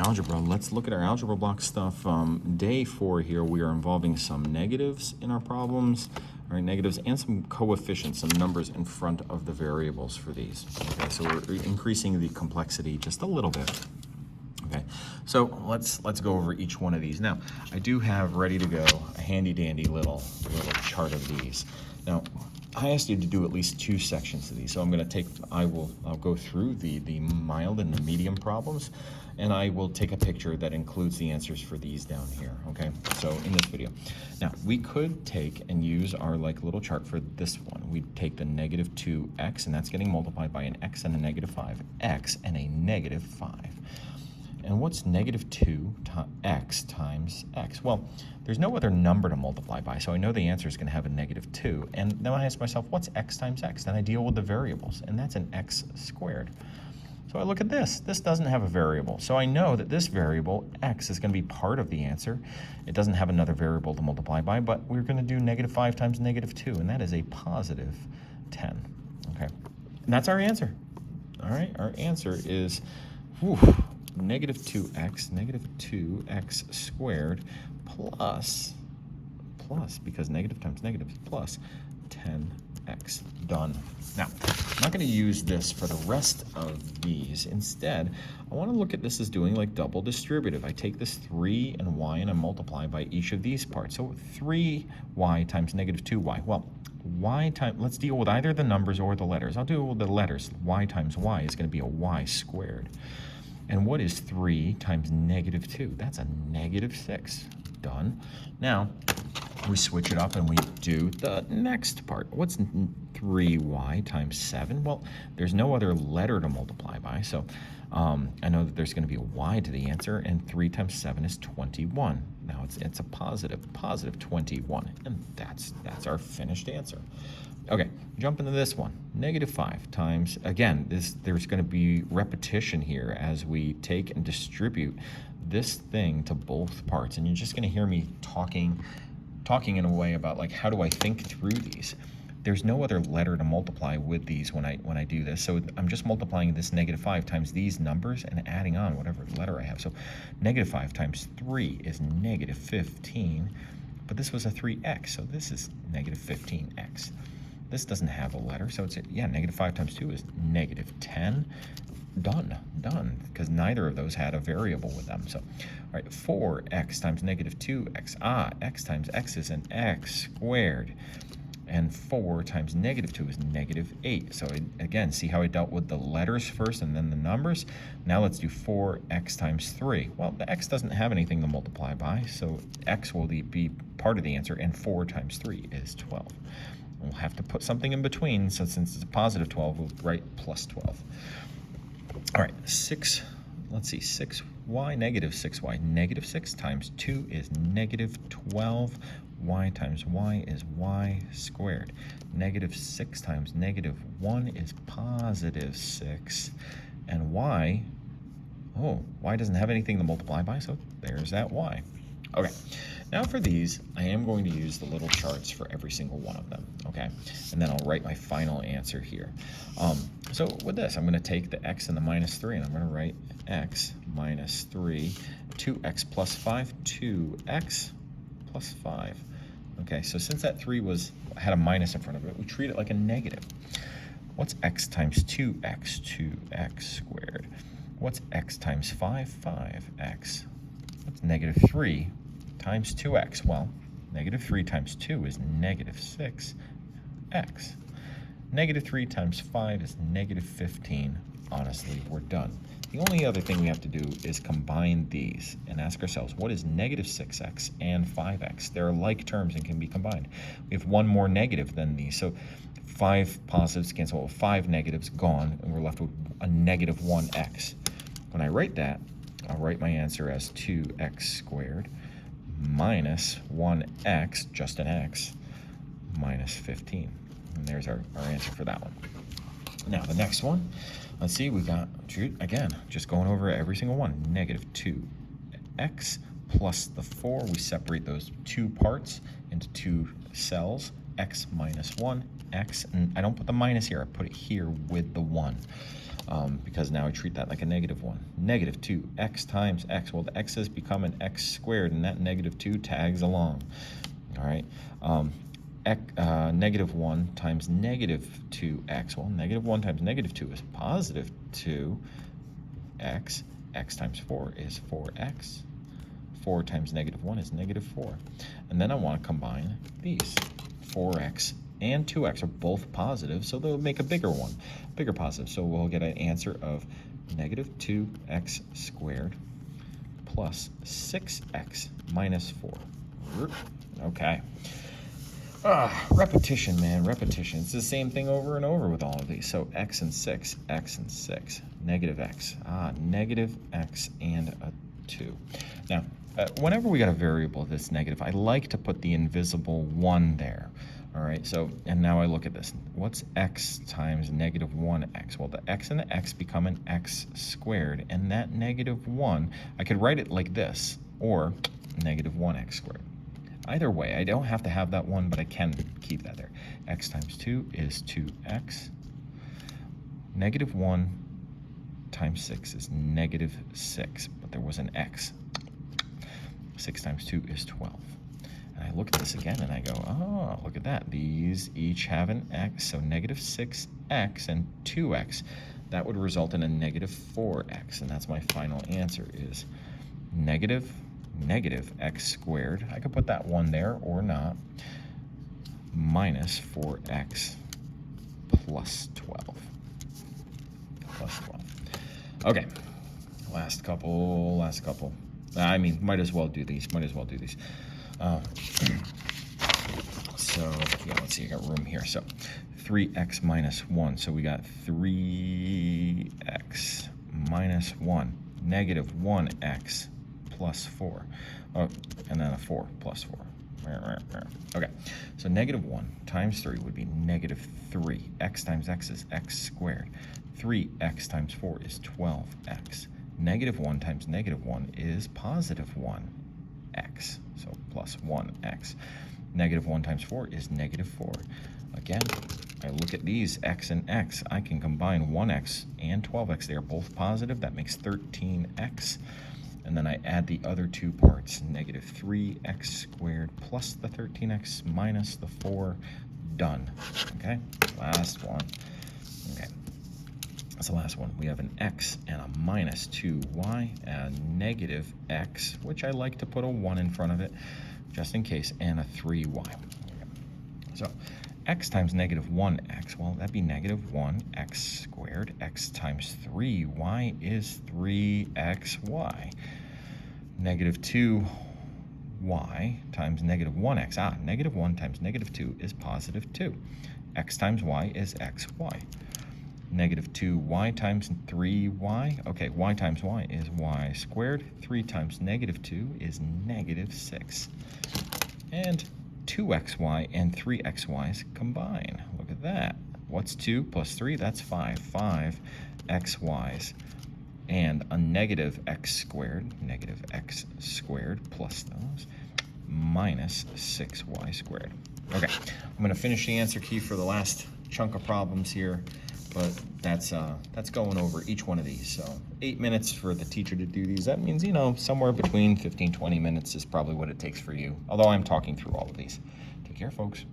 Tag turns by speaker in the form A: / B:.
A: algebra. Let's look at our algebra block stuff. Day 4 here, we are involving some negatives in our problems, all right, negatives and some coefficients, some numbers in front of the variables for these. Okay, so we're increasing the complexity just a little bit. Okay, so let's go over each one of these. Now, I do have ready to go a handy dandy little chart of these. Now, I asked you to do at least 2 sections of these, so I'll go through the mild and the medium problems, and I will take a picture that includes the answers for these down here, okay? So in this video. Now, we could take and use our little chart for this one. We'd take the negative 2x, and that's getting multiplied by an x and a negative 5, x and a negative 5. And what's negative 2x times x? Well, there's no other number to multiply by, so I know the answer is going to have a negative 2. And then I ask myself, what's x times x? Then I deal with the variables, and that's an x squared. So I look at this. This doesn't have a variable. So I know that this variable, x, is going to be part of the answer. It doesn't have another variable to multiply by, but we're going to do negative 5 times negative 2, and that is a positive 10. Okay, and that's our answer. All right, our answer is negative 2x squared plus, because negative times negative is plus 10x. Done. Now, I'm not going to use this for the rest of these. Instead, I want to look at this as doing like double distributive. I take this 3 and y and I multiply by each of these parts. So 3y times negative 2y. Well, let's deal with either the numbers or the letters. I'll deal with the letters. Y times y is going to be a y squared. And what is 3 times negative 2? That's a negative 6. Done. Now, we switch it up and we do the next part. What's 3y times 7? Well, there's no other letter to multiply by, so I know that there's going to be a y to the answer, and 3 times 7 is 21. Now, it's a positive 21, and that's our finished answer. Okay, jump into this one. Negative 5 times, again, there's going to be repetition here as we take and distribute this thing to both parts. And you're just going to hear me talking in a way about like, how do I think through these? There's no other letter to multiply with these when I do this. So I'm just multiplying this negative 5 times these numbers and adding on whatever letter I have. So negative 5 times 3 is negative 15, but this was a 3x, so this is negative 15x. This doesn't have a letter, so it's, negative 5 times 2 is negative 10. Done, because neither of those had a variable with them. So, all right, 4x times negative 2x. X times x is an x squared. And 4 times negative 2 is negative 8. So, again, see how I dealt with the letters first and then the numbers? Now let's do 4x times 3. Well, the x doesn't have anything to multiply by, so x will be part of the answer, and 4 times 3 is 12. We'll have to put something in between, so since it's a positive 12, we'll write plus 12. All right, 6y, negative 6y. Negative 6 times 2 is negative 12. Y times y is y squared. Negative 6 times negative 1 is positive 6. And y doesn't have anything to multiply by, so there's that y. Okay, now for these, I am going to use the little charts for every single one of them, okay? And then I'll write my final answer here. So with this, I'm going to take the x and the minus 3, and I'm going to write x minus 3, 2x plus 5, 2x plus 5. Okay, so since that 3 had a minus in front of it, we treat it like a negative. What's x times 2x? 2x squared. What's x times 5? 5x. What's negative 3 times 2x? Well, negative 3 times 2 is negative 6x. Negative 3 times 5 is negative 15. Honestly, we're done. The only other thing we have to do is combine these and ask ourselves, what is negative 6x and 5x? They're like terms and can be combined. We have one more negative than these, so 5 positives cancel out with 5 negatives, gone, and we're left with a negative 1x. When I write that, I'll write my answer as 2x squared minus 1x, just an x, minus 15. And there's our answer for that one. Now, the next one, let's see, we got, again, just going over every single one. Negative 2x plus the 4. We separate those two parts into two cells. X minus 1, x, and I don't put the minus here. I put it here with the 1. because now I treat that like a negative 1. Negative 2x times x. Well, the x has become an x squared, and that negative 2 tags along. All right. Negative 1 times negative 2x. Well, negative 1 times negative 2 is positive 2x. X times 4 is 4x. 4 times negative 1 is negative 4. And then I want to combine these. 4x and 2x are both positive, so they'll make a bigger one, bigger positive. So we'll get an answer of negative 2x squared plus 6x minus 4. Okay. Repetition, man, repetition. It's the same thing over and over with all of these. So x and 6, negative x. Negative x and a 2. Now, whenever we got a variable that's negative, I like to put the invisible 1 there. All right, so, and now I look at this. What's x times negative 1x? Well, the x and the x become an x squared, and that negative 1, I could write it like this, or negative 1x squared. Either way, I don't have to have that 1, but I can keep that there. X times 2 is 2x. Negative 1 times 6 is negative 6, but there was an x. 6 times 2 is 12. And I look at this again and I go, oh, look at that. These each have an x, so negative 6x and 2x. That would result in a negative 4x, and that's my final answer is negative x squared. I could put that 1 there or not, minus 4x plus 12. Plus 12. Okay, last couple. I mean, might as well do these. So, yeah, let's see, I got room here. So, 3x minus 1. So we got 3x minus 1, negative 1x plus 4. Oh, and then a 4 plus 4. Okay, so negative 1 times 3 would be negative 3. X times x is x squared. 3x times 4 is 12x. Negative 1 times negative 1 is positive 1x, so plus 1x. Negative 1 times 4 is negative 4. Again, I look at these x and x. I can combine 1x and 12x. They are both positive. That makes 13x. And then I add the other two parts, negative 3x squared plus the 13x minus the 4. Done. Okay, last one. Okay. That's the last one. We have an x and a minus 2y, a negative x, which I like to put a 1 in front of it, just in case, and a 3y. So x times negative 1x, well, that'd be negative 1x squared. X times 3y is 3xy. Negative 2y times negative 1x. Negative 1 times negative 2 is positive 2. X times y is xy. Negative 2y times 3y. Okay, y times y is y squared. 3 times negative 2 is negative 6. And 2xy and 3xy's combine. Look at that. What's 2 plus 3? That's 5. 5xy's. And a negative x squared plus those, minus 6y squared. Okay, I'm going to finish the answer key for the last chunk of problems here. But that's going over each one of these. So 8 minutes for the teacher to do these. That means, somewhere between 15, 20 minutes is probably what it takes for you. Although I'm talking through all of these. Take care, folks.